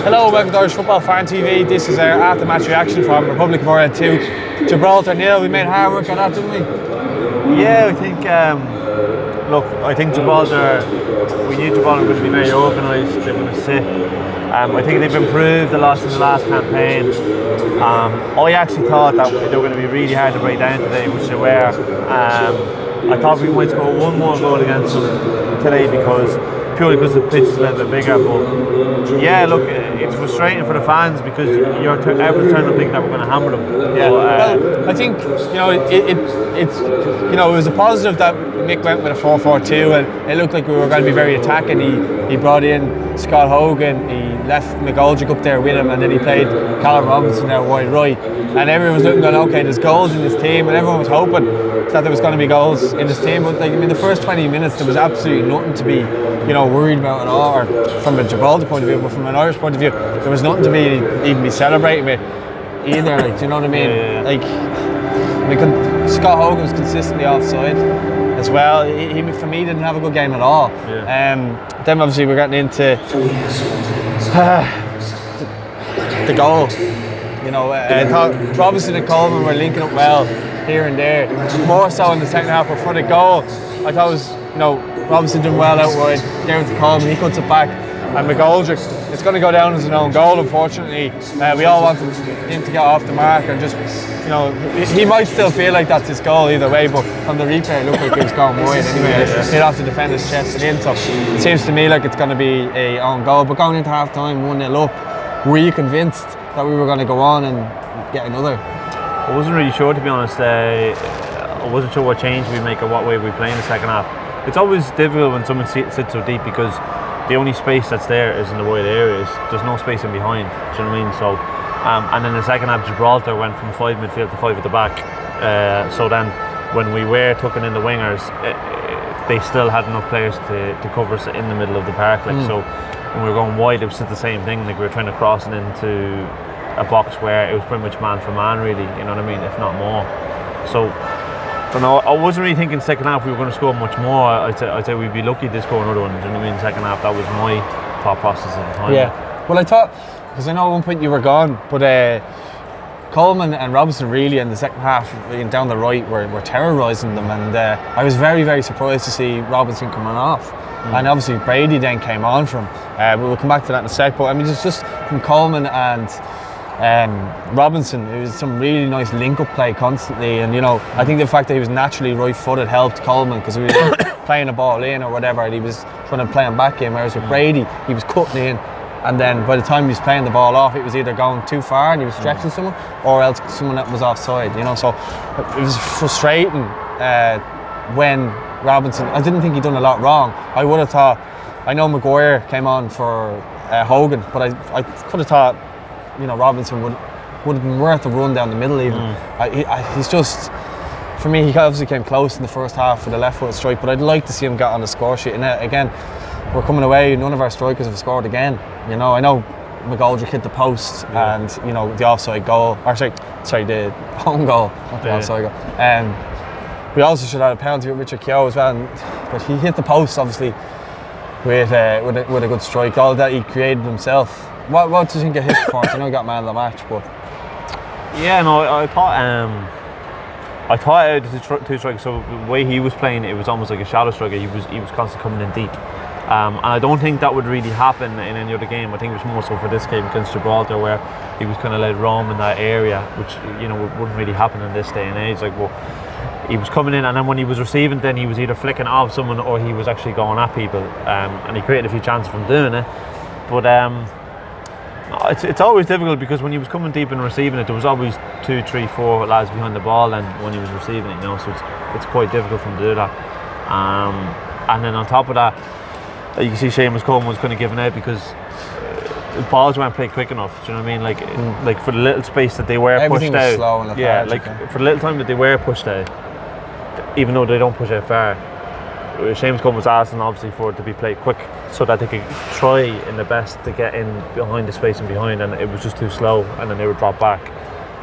Hello, welcome to Irish Football Fan TV. This is our after-match reaction from Republic of Ireland 2, Gibraltar 0. We made hard work on that, didn't we? Yeah, I think. Look, I think Gibraltar. We knew Gibraltar would be very organised. They were going to sit. I think they've improved a lot in the last campaign. I actually thought that they were going to be really hard to break down today, which they were. I thought we might score one more goal against them today purely because the pitch is a little bit bigger. But yeah, look, it's frustrating for the fans because you're every time to think that we're going to hammer them. Yeah. Well, I think it was a positive that Mick went with a 4-4-2, and it looked like we were going to be very attacking. He brought in Scott Hogan, he left McGoldrick up there with him, and then he played Callum Robinson there wide right. And everyone was looking, going, okay, there's goals in this team, and everyone was hoping that there was going to be goals in this team. But the first 20 minutes, there was absolutely nothing to be, worried about at all, or from a Gibraltar point of view. But from an Irish point of view, there was nothing to even be celebrating with either. Like, do you know what I mean? Yeah. Like, Scott Hogan was consistently offside as well. He for me didn't have a good game at all. Yeah. Then obviously we're getting into the goal. I thought Robinson and Coleman were linking up well here and there. More so in the second half, but for the goal, I thought it was, Robinson doing well out wide, down to Coleman, he cuts it back, and McGoldrick, it's going to go down as an own goal, unfortunately. We all wanted him to get off the mark and just, he might still feel like that's his goal either way, but from the replay it looked like he was going wide anyway. It hit off the defender's chest and in, so it seems to me like it's going to be a own goal. But going into half time, 1-0 up, were you convinced that we were going to go on and get another? I wasn't really sure, to be honest. I wasn't sure what change we make or what way we play in the second half. It's always difficult when someone sits so deep because the only space that's there is in the wide areas. There's no space in behind. Do you know what I mean? So, and then the second half, Gibraltar went from 5 midfield to 5 at the back. So then, when we were tucking in the wingers, they still had enough players to cover us in the middle of the park. So, when we were going wide, it was the same thing. Like, we were trying to cross into a box where it was pretty much man for man, really. You know what I mean? If not more. So. I wasn't really thinking second half we were going to score much more. I'd say we'd be lucky to score another one. Do you know what I mean? Second half, that was my thought process at the time. Yeah. Well, I thought, because I know at one point you were gone, but Coleman and Robinson really in the second half down the right were terrorising them, and I was very, very surprised to see Robinson coming off. And obviously Brady then came on from him. We'll come back to that in a sec. But I mean, it's just from Coleman and Robinson, it was some really nice link-up play constantly, and I think the fact that he was naturally right-footed helped Coleman because he was playing a ball in or whatever, and he was trying to play him back in, whereas with Brady, he was cutting in, and then by the time he was playing the ball off, it was either going too far and he was stretching someone, or else someone that was offside, so it was frustrating when Robinson, I didn't think he'd done a lot wrong. I would have thought, I know Maguire came on for Hogan, but I could have thought Robinson would have been worth a run down the middle even. He's just, for me, he obviously came close in the first half with a left-footed strike, but I'd like to see him get on the score sheet. And again, we're coming away, none of our strikers have scored again. I know McGoldrick hit the post and the offside goal, or sorry, the home goal, not the offside goal. We also should have had a penalty with Richard Keogh as well, but he hit the post obviously with a good strike. All that he created himself. What do you think of his performance? I know he got man of the match, but yeah, no, I thought out the two strikes. So the way he was playing, it was almost like a shadow striker. He was constantly coming in deep, and I don't think that would really happen in any other game. I think it was more so for this game against Gibraltar, where he was kind of let roam in that area, which wouldn't really happen in this day and age. He was coming in, and then when he was receiving, then he was either flicking off someone or he was actually going at people, and he created a few chances from doing it, but. It's always difficult because when he was coming deep and receiving it, there was always 2, 3, 4 lads behind the ball, and when he was receiving it, so it's quite difficult for him to do that. And then on top of that, you can see Ciaran Coleman was kind of giving out because the balls weren't played quick enough. Do you know what I mean? Like for the little space that they were everything pushed out. Slow and lethargic, for the little time that they were pushed out, even though they don't push out far. Ciaran Coleman was asking obviously for it to be played quick so that they could try in the best to get in behind the space and behind, and it was just too slow, and then they would drop back.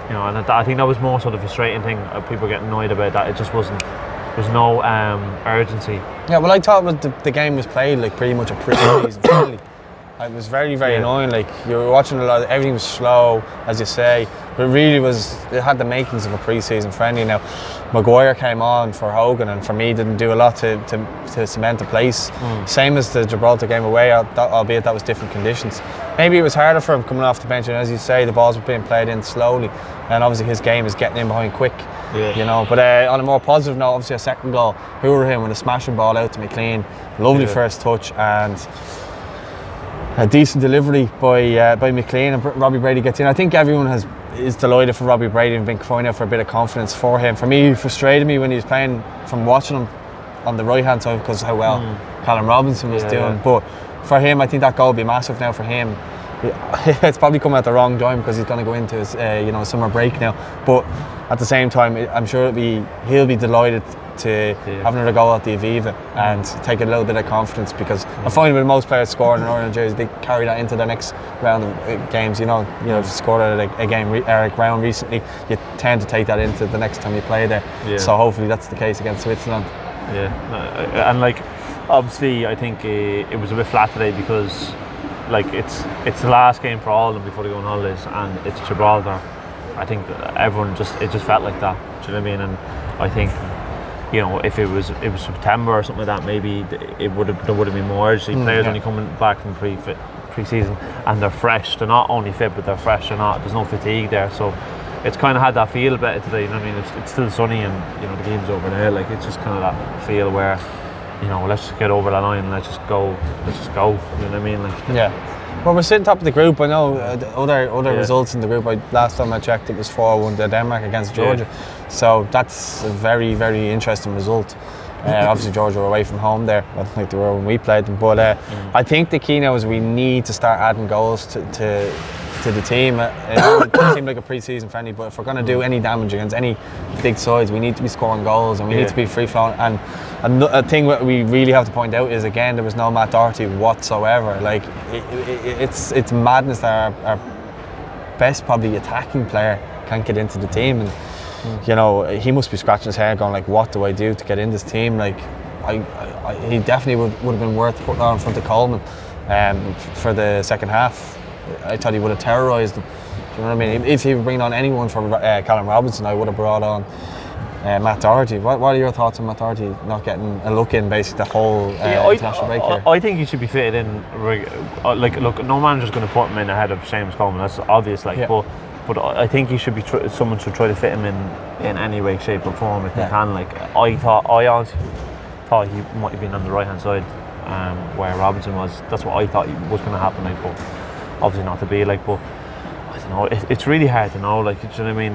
And I think that was more sort of frustrating thing. People getting annoyed about that. It just wasn't. There was no urgency. Yeah, well, I thought the game was played like pretty much a pre-season friendly. It was very, very annoying. Like, you were watching a lot. Everything was slow, as you say. But it really was. It had the makings of a pre-season friendly. Now, Maguire came on for Hogan, and for me, didn't do a lot to cement the place. Same as the Gibraltar game away, albeit that was different conditions. Maybe it was harder for him coming off the bench, and as you say, the balls were being played in slowly, and obviously his game is getting in behind quick. You know. But on a more positive note, obviously a second goal, hoover him with a smashing ball out to McLean. Lovely first touch and a decent delivery by McLean, and Robbie Brady gets in. I think everyone is delighted for Robbie Brady and been crying out for a bit of confidence for him. For me, he frustrated me when he was playing from watching him on the right hand side because of how well Callum Robinson was doing. But for him, I think that goal will be massive now for him. It's probably come at the wrong time because he's going to go into his summer break now. But at the same time, I'm sure he'll be delighted to have another goal at the Aviva and take a little bit of confidence, because I find with most players scoring in Ireland jerseys, they carry that into the next round of games. You know, if you scored at a ground recently, you tend to take that into the next time you play there. So hopefully that's the case against Switzerland. And like, obviously I think it was a bit flat today because like it's the last game for all of them before they go on holidays, and it's Gibraltar. I think everyone just felt like that. Do you know what I mean? And I think, you know, if it was September or something like that, maybe there would have been more urgency. Players only coming back from pre-season and they're fresh. They're not only fit, but they're fresh. There's no fatigue there. So it's kind of had that feel better today. You know what I mean? It's still sunny and, you know, the game's over there. Like, it's just kind of that feel where, you know, let's just get over that line and let's just go. You know what I mean? Like, well, we're sitting top of the group. I know other results in the group. Last time I checked, it was 4-1 to Denmark against Georgia. So that's a very, very interesting result. Obviously, Georgia were away from home there, not like they were when we played them. But I think the key now is we need to start adding goals to the team. It doesn't seem like a pre-season friendly, but if we're going to do any damage against any big sides, we need to be scoring goals and we need to be free-flowing. And a thing that we really have to point out is, again, there was no Matt Doherty whatsoever. Like, it's madness that our best probably attacking player can't get into the team, and you know, he must be scratching his head going like, what do I do to get in this team? Like, he definitely would have been worth putting on in front of Coleman for the second half. I thought he would have terrorised them. Do you know what I mean? If he would bring on anyone from Callum Robinson, I would have brought on Matt Doherty. What are your thoughts on Matt Doherty not getting a look in basically the whole international break here? I think he should be fitted in. Like, look, no manager's going to put him in ahead of Seamus Coleman. That's obvious. Like, but I think he should be. Someone should try to fit him in any way, shape, or form if they can. Like, I honestly thought he might have been on the right hand side where Robinson was. That's what I thought was going to happen. Like, but obviously not to be. Like, but I don't know. It's really hard to know. Like, do you know what I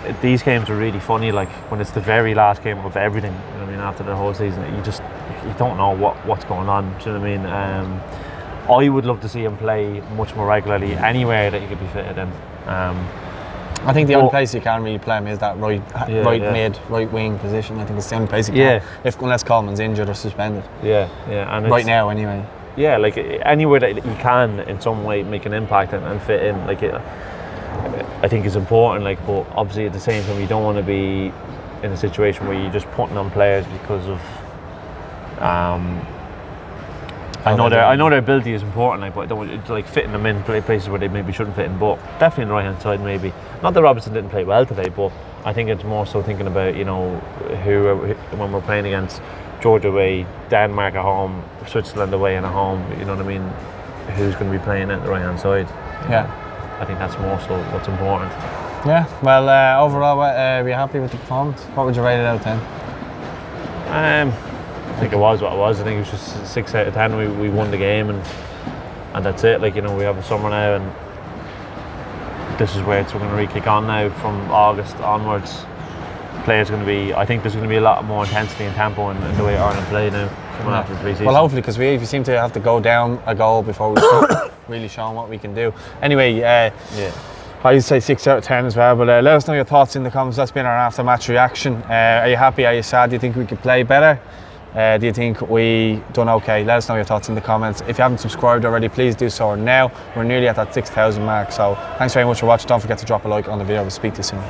mean? These games are really funny. Like, when it's the very last game of everything. You know what I mean? After the whole season, you don't know what's going on. Do you know what I mean? I would love to see him play much more regularly anywhere that he could be fitted in. I think the only place you can really play him is that right mid, right wing position. I think it's the only place you can, unless Coleman's injured or suspended. And right now anyway. Yeah, like anywhere that you can in some way make an impact and fit in, like I think is important. Like, but obviously at the same time, you don't want to be in a situation where you're just putting on players because of. I know their ability is important, like, but I don't want, like, fitting them in places where they maybe shouldn't fit in. But definitely on the right hand side, maybe. Not that Robinson didn't play well today, but I think it's more so thinking about, you know, who when we're playing against Georgia away, Denmark at home, Switzerland away and at home. You know what I mean? Who's going to be playing at the right hand side? I think that's more so what's important. Yeah. Well, overall, were you happy with the performance? What would you rate it out of 10? I think it was what it was. I think it was just 6 out of 10. We won the game and that's it. Like, you know, we have a summer now and this is where we're going to really kick on now from August onwards. Players going to be. I think there's going to be a lot more intensity and tempo in the way Ireland play now coming after the pre-season. Well, hopefully, because we seem to have to go down a goal before we start really showing what we can do. Anyway, I'd say 6 out of 10 as well. But let us know your thoughts in the comments. That's been our after-match reaction. Are you happy? Are you sad? Do you think we could play better? Do you think we done okay? Let us know your thoughts in the comments. If you haven't subscribed already, please do so now. We're nearly at that 6,000 mark. So thanks very much for watching. Don't forget to drop a like on the video. We'll speak to you soon.